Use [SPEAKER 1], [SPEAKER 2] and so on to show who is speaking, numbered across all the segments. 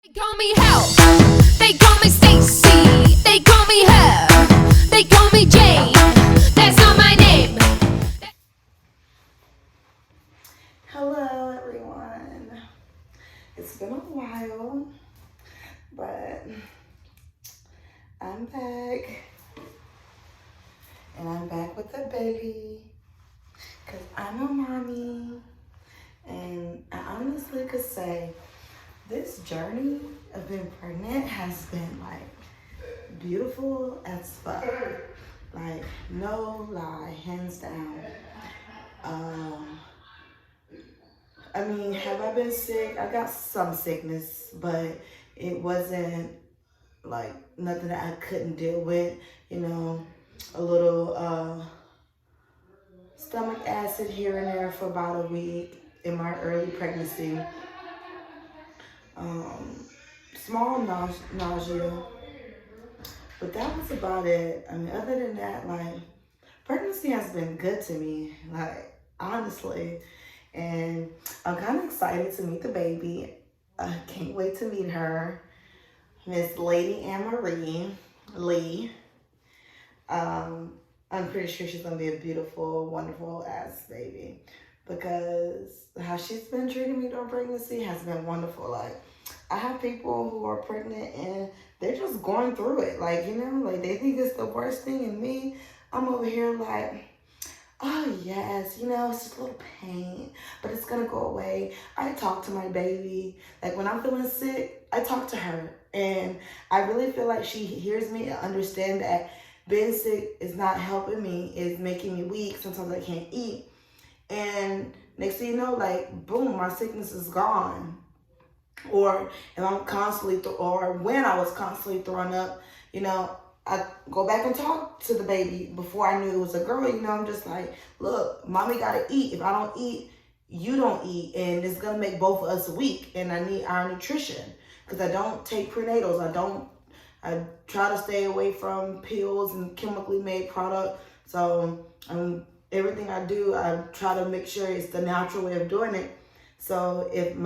[SPEAKER 1] They call me Help. They call me Stacy. They call me Her. They call me Jane. That's not my name.
[SPEAKER 2] Hello, everyone. It's been a while, but I'm back. And I'm back with the baby because I'm a mommy. And I honestly could say this journey of being pregnant has been like beautiful as fuck. Like, no lie, hands down. I mean, have I been sick? I got some sickness, but it wasn't like nothing that I couldn't deal with. You know, a little stomach acid here and there for about a week in my early pregnancy. Small nausea, but that was about it. I mean, other than that, like, pregnancy has been good to me, like, honestly. And I'm kind of excited to meet the baby. I can't wait to meet her, Miss Lady Anne Marie Lee. I'm pretty sure she's gonna be a beautiful, wonderful ass baby because how she's been treating me during pregnancy has been wonderful. Like, I have people who are pregnant and they're just going through it. Like, you know, like they think it's the worst thing, and me, I'm over here like, oh yes, you know, it's just a little pain, but it's gonna go away. I talk to my baby. Like, when I'm feeling sick, I talk to her, and I really feel like she hears me and understands that being sick is not helping me, it's making me weak. Sometimes I can't eat. And next thing you know, like, boom, my sickness is gone. Or if I'm constantly, or when I was constantly throwing up, you know, I go back and talk to the baby. Before I knew it was a girl, you know, I'm just like, look, mommy gotta eat. If I don't eat, you don't eat. And it's gonna make both of us weak. And I need our nutrition. Because I don't take prenatals. I try to stay away from pills and chemically made product. So everything I do, I try to make sure it's the natural way of doing it. So if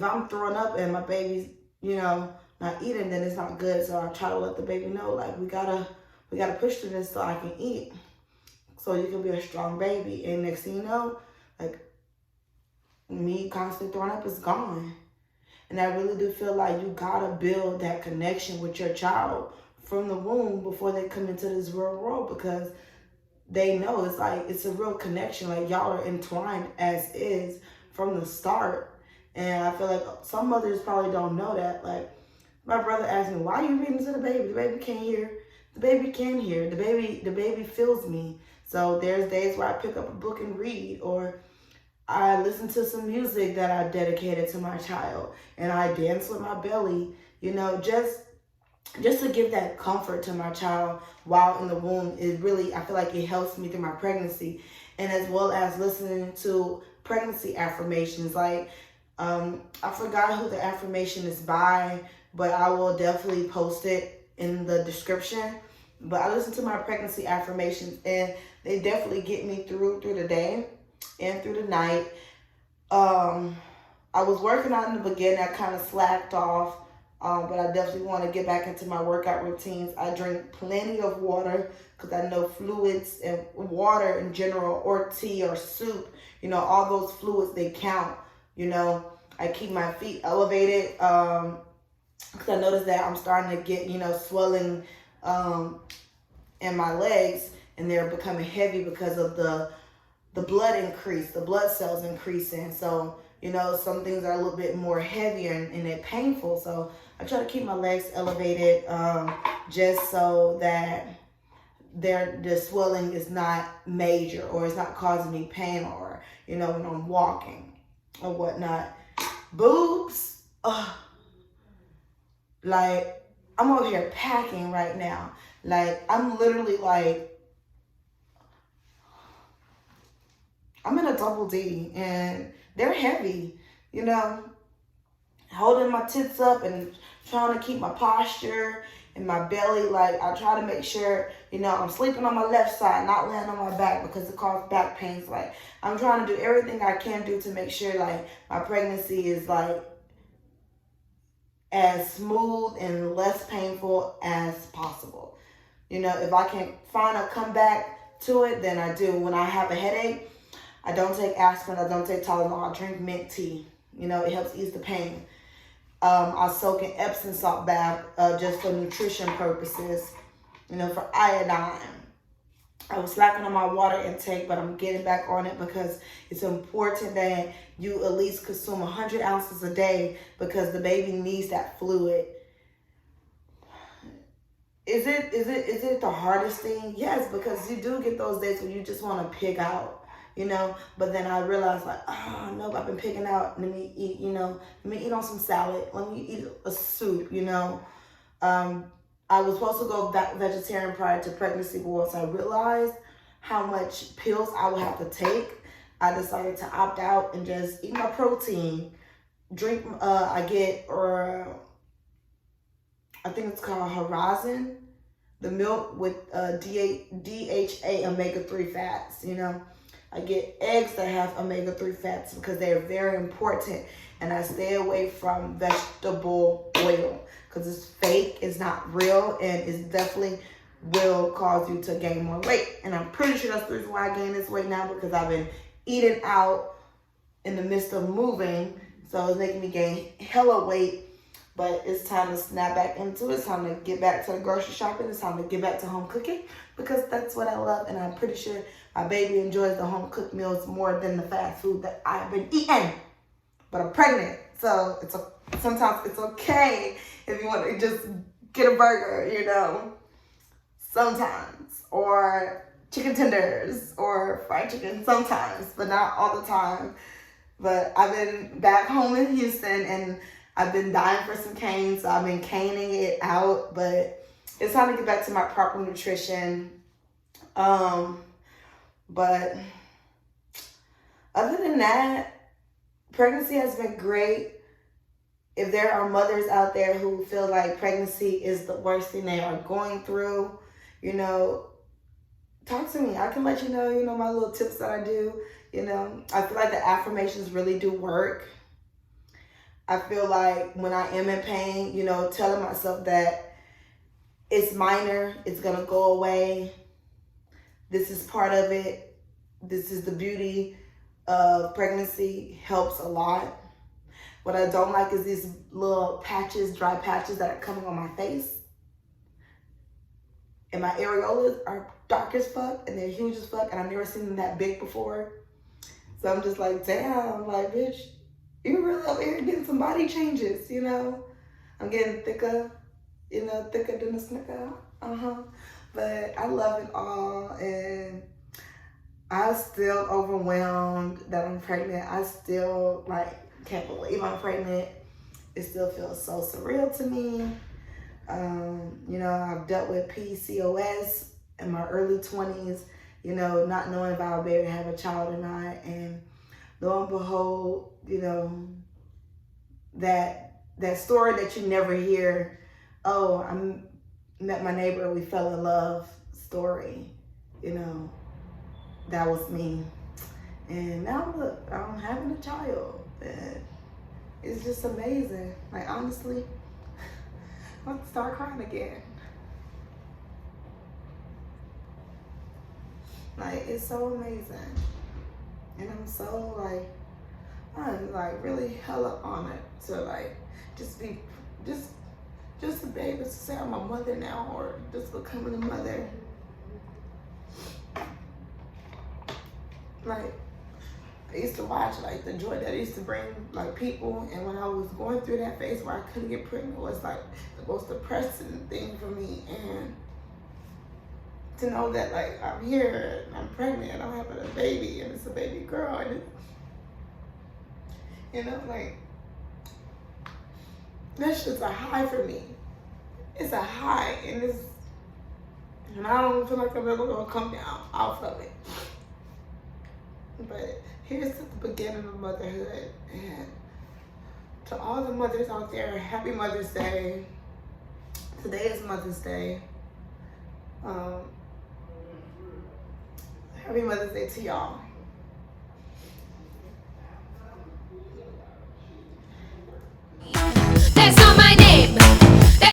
[SPEAKER 2] I'm throwing up and my baby's, you know, not eating, then it's not good. So I try to let the baby know, like, we gotta push through this so I can eat, so you can be a strong baby. And next thing you know, like, me constantly throwing up is gone. And I really do feel like you gotta build that connection with your child from the womb before they come into this real world, because they know it's like, it's a real connection. Like, y'all are entwined as is from the start. And I feel like some mothers probably don't know that. Like, my brother asked me, why are you reading to the baby? The baby can't hear. The baby can hear. The baby feels me. So there's days where I pick up a book and read, or I listen to some music that I dedicated to my child, and I dance with my belly, you know, just to give that comfort to my child while in the womb. It really, I feel like it helps me through my pregnancy, and as well as listening to pregnancy affirmations. Like, I forgot who the affirmation is by, but I will definitely post it in the description. But I listen to my pregnancy affirmations, and they definitely get me through the day and through the night. I was working out in the beginning. I kind of slacked off, but I definitely want to get back into my workout routines. I drink plenty of water because I know fluids and water in general, or tea or soup, you know, all those fluids, they count. You know, I keep my feet elevated because I noticed that I'm starting to get, you know, swelling in my legs, and they're becoming heavy because of the blood increase, the blood cells increasing. So, you know, some things are a little bit more heavier and they're painful. So I try to keep my legs elevated just so that the swelling is not major, or it's not causing me pain, or, you know, when I'm walking or whatnot. Boobs, like, I'm over here packing right now. Like, I'm literally like, I'm in a double D, and they're heavy, you know, holding my tits up and trying to keep my posture and my belly. Like, I try to make sure, you know, I'm sleeping on my left side, not laying on my back because it causes back pains. Like, I'm trying to do everything I can do to make sure, like, my pregnancy is, like, as smooth and less painful as possible. You know, if I can find a comeback to it, then I do. When I have a headache, I don't take aspirin, I don't take Tylenol, I drink mint tea. You know, it helps ease the pain. I soak in Epsom salt bath just for nutrition purposes, you know, for iodine. I was slacking on my water intake, but I'm getting back on it because it's important that you at least consume 100 ounces a day because the baby needs that fluid. Is it the hardest thing? Yes, because you do get those days when you just want to pig out, you know. But then I realized, like, oh no, I've been pigging out. Let me eat, you know. Let me eat on some salad. Let me eat a soup, you know. I was supposed to go vegetarian prior to pregnancy, but once I realized how much pills I would have to take, I decided to opt out and just eat my protein. Drink, I think it's called Horizon, the milk with DHA omega-3 fats, you know. I get eggs that have omega-3 fats because they're very important, and I stay away from vegetable oil because it's fake, it's not real, and it definitely will cause you to gain more weight. And I'm pretty sure that's the reason why I gained this weight now, because I've been eating out in the midst of moving, so it's making me gain hella weight. But it's time to snap back into it. It's time to get back to the grocery shopping. It's time to get back to home cooking because that's what I love. And I'm pretty sure my baby enjoys the home cooked meals more than the fast food that I've been eating. But I'm pregnant, so sometimes it's okay if you want to just get a burger, you know, sometimes. Or chicken tenders or fried chicken sometimes, but not all the time. But I've been back home in Houston and I've been dying for some cane, so I've been caning it out, but it's time to get back to my proper nutrition. But other than that, pregnancy has been great. If there are mothers out there who feel like pregnancy is the worst thing they are going through, you know, talk to me. I can let you know, my little tips that I do. You know, I feel like the affirmations really do work. I feel like when I am in pain, you know, telling myself that it's minor, it's going to go away. This is part of it. This is the beauty of pregnancy, helps a lot. What I don't like is these little patches, dry patches that are coming on my face. And my areolas are dark as fuck and they're huge as fuck, and I've never seen them that big before. So I'm just like, damn, like, bitch, you really up here getting some body changes, you know? I'm getting thicker, thicker than a snicker. But I love it all, and I'm still overwhelmed that I'm pregnant. I still, can't believe I'm pregnant. It still feels so surreal to me. I've dealt with PCOS in my early 20s, not knowing if I'll be able to have a child or not. And lo and behold, that story that you never hear, oh, I met my neighbor, we fell in love story, that was me. And now look, I'm having a child. And it's just amazing. Like, honestly, I'm about to start crying again. Like, it's so amazing. And I'm so, I'm really hella honored to just be to be able to say I'm a mother now, or just becoming a mother. I used to watch the joy that it used to bring people, and when I was going through that phase where I couldn't get pregnant, was the most depressing thing for me. And to know that I'm here and I'm pregnant and I'm having a baby, and it's a baby girl, and that's just a high for me. It's a high, and I don't feel like I'm ever gonna come down off of it. But here's to the beginning of motherhood, and to all the mothers out there, happy Mother's Day. Today is Mother's Day. Happy Mother's Day to y'all.